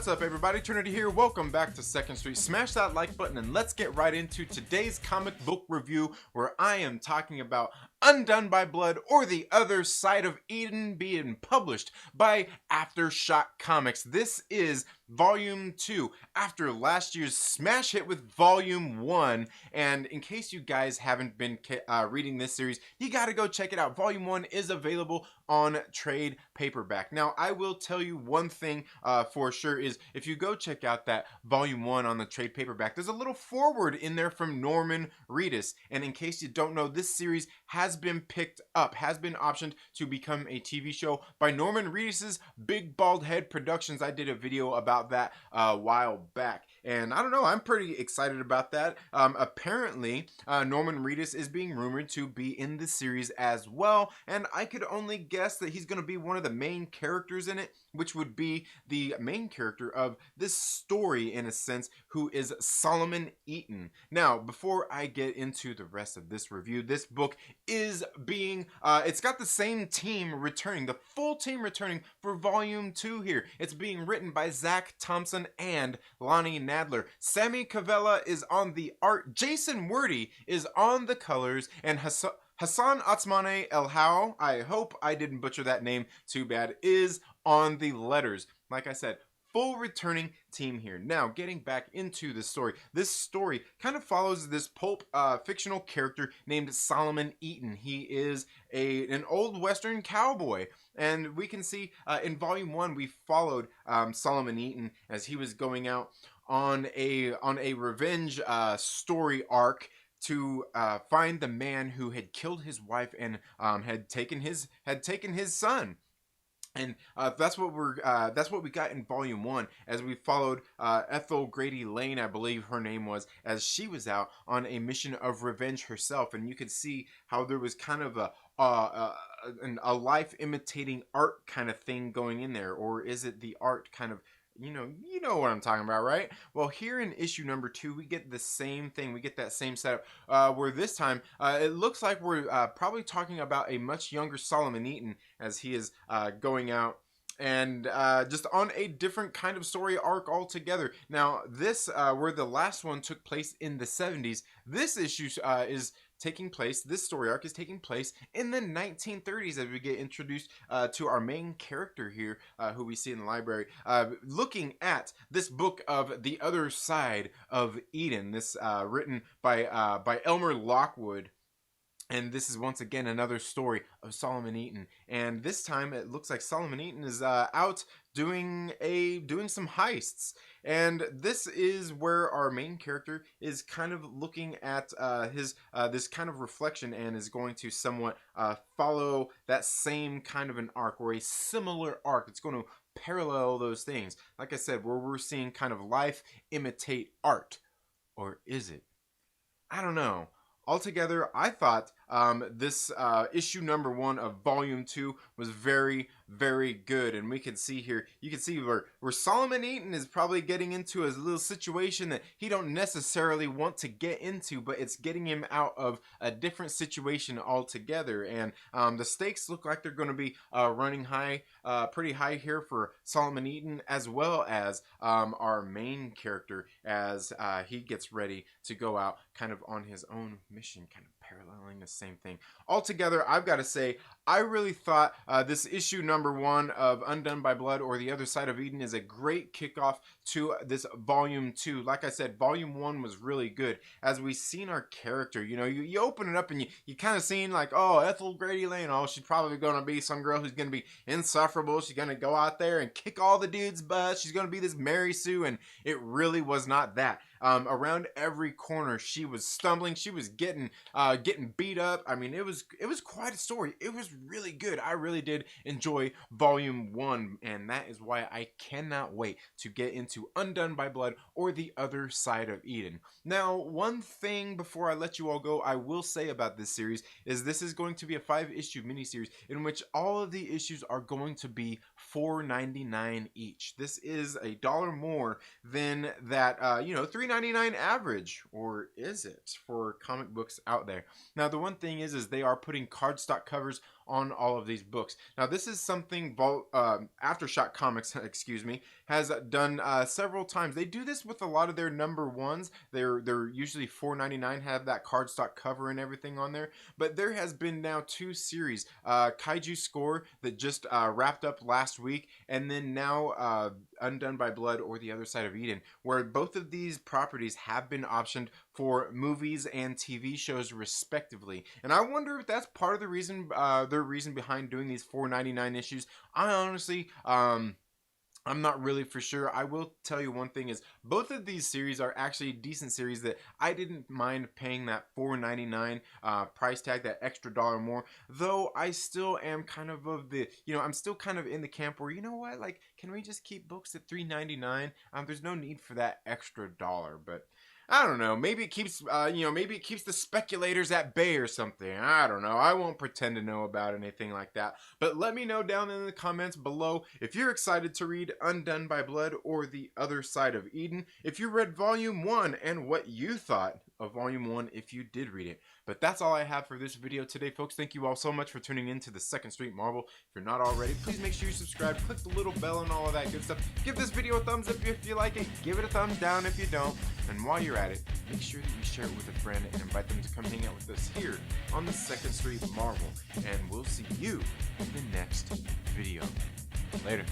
What's up, everybody? Trinity here. Welcome back to Second Street. Smash that like button and let's get right into today's comic book review, where I am talking about Undone by Blood, or The Other Side of Eden, being published by Aftershock Comics. This is Volume 2, after last year's smash hit with Volume 1. And in case you guys haven't been reading this series, you gotta go check it out. Volume 1 is available on trade paperback. Now, I will tell you one thing for sure is, if you go check out that Volume 1 on the trade paperback, there's a little foreword in there from Norman Reedus. And in case you don't know, this series has been picked up, has been optioned to become a TV show by Norman Reedus's Big Bald Head Productions. I did a video about that a while back, and I don't know, I'm pretty excited about that. Apparently, Norman Reedus is being rumored to be in the series as well, and I could only guess that he's going to be one of the main characters in it, which would be the main character of this story, in a sense, who is Solomon Eaton. Now, before I get into the rest of this review, this book is being, it's got the same team returning, the full team returning for Volume 2 here. It's being written by Zach Thompson and Lonnie Nadler. Sami Kavela is on the art, Jason Wordie is on the colors, and Hassan Otsmane-Elhaou, I hope I didn't butcher that name too bad, is on the letters. Like I said, full returning team here. Now, getting back into the story. This story kind of follows this pulp fictional character named Solomon Eaton. He is an old Western cowboy, and we can see in Volume 1 we followed Solomon Eaton as he was going out on a revenge story arc to find the man who had killed his wife and had taken his son. And that's what we got in Volume 1, as we followed Ethel Grady Lane, I believe her name was, as she was out on a mission of revenge herself. And you could see how there was kind of a life imitating art kind of thing going in there, or is it the art kind of, you know what I'm talking about, right? Well, here in issue number 2, we get the same thing. We get that same setup, where this time it looks like we're probably talking about a much younger Solomon Eaton, as he is going out and just on a different kind of story arc altogether. Now, this where the last one took place in the 70s, this issue is taking place, this story arc is taking place in the 1930s, as we get introduced to our main character here, who we see in the library, looking at this book of The Other Side of Eden, this written by Elmer Lockwood. And this is once again another story of Solomon Eaton, and this time it looks like Solomon Eaton is out doing some heists. And this is where our main character is kind of looking at his this kind of reflection, and is going to somewhat follow that same kind of an arc, or a similar arc. It's going to parallel those things, like I said, where we're seeing kind of life imitate art. Or is it? I don't know. Altogether, I thought this issue number 1 of Volume 2 was very, very good. And we can see here, you can see where Solomon Eaton is probably getting into a little situation that he don't necessarily want to get into, but it's getting him out of a different situation altogether. And the stakes look like they're going to be running high, pretty high here for Solomon Eaton, as well as our main character, as he gets ready to go out kind of on his own mission, kind of paralleling the same thing. Altogether, I've got to say, I really thought this issue number 1 of Undone by Blood, or The Other Side of Eden, is a great kickoff to this Volume 2. Like I said, Volume 1 was really good, as we seen our character. You open it up and you kind of seen like, oh, Ethel Grady Lane, oh, she's probably going to be some girl who's going to be insufferable. She's going to go out there and kick all the dudes' butts. She's going to be this Mary Sue, and it really was not that. Around every corner, she was stumbling. She was getting beat up. I mean, it was quite a story. It was really good. I really did enjoy Volume 1, and that is why I cannot wait to get into Undone by Blood, or The Other Side of Eden. Now, one thing before I let you all go, I will say about this series is this is going to be a 5-issue miniseries in which all of the issues are going to be $4.99 each. This is $1 more than that, 3 $3.99 average, or is it, for comic books out there? Now, the one thing is they are putting cardstock covers on all of these books. Now, this is something Aftershock Comics, excuse me, has done several times. They do this with a lot of their number ones. They're usually $4.99, have that cardstock cover and everything on there. But there has been now 2 series, Kaiju Score that just wrapped up last week, and then now Undone by Blood or The Other Side of Eden, where both of these properties have been optioned for movies and TV shows respectively. And I wonder if that's part of the reason, their reason behind doing these $4.99 issues. I honestly, I'm not really for sure. I will tell you one thing is both of these series are actually decent series that I didn't mind paying that $4.99 price tag, that extra dollar more, though I still am kind of the, I'm still kind of in the camp where, you know what, like, can we just keep books at $3.99? There's no need for that extra dollar, but I don't know. Maybe it keeps, maybe it keeps the speculators at bay or something. I don't know. I won't pretend to know about anything like that. But let me know down in the comments below if you're excited to read Undone by Blood or The Other Side of Eden. If you read Volume 1 and what you thought of Volume 1 if you did read it. But that's all I have for this video today, folks. Thank you all so much for tuning in to the Second Street Marvel. If you're not already, please make sure you subscribe, click the little bell and all of that good stuff. Give this video a thumbs up if you like it. Give it a thumbs down if you don't. And while you're at it, make sure that you share it with a friend and invite them to come hang out with us here on the Second Street Marvel. And we'll see you in the next video. Later.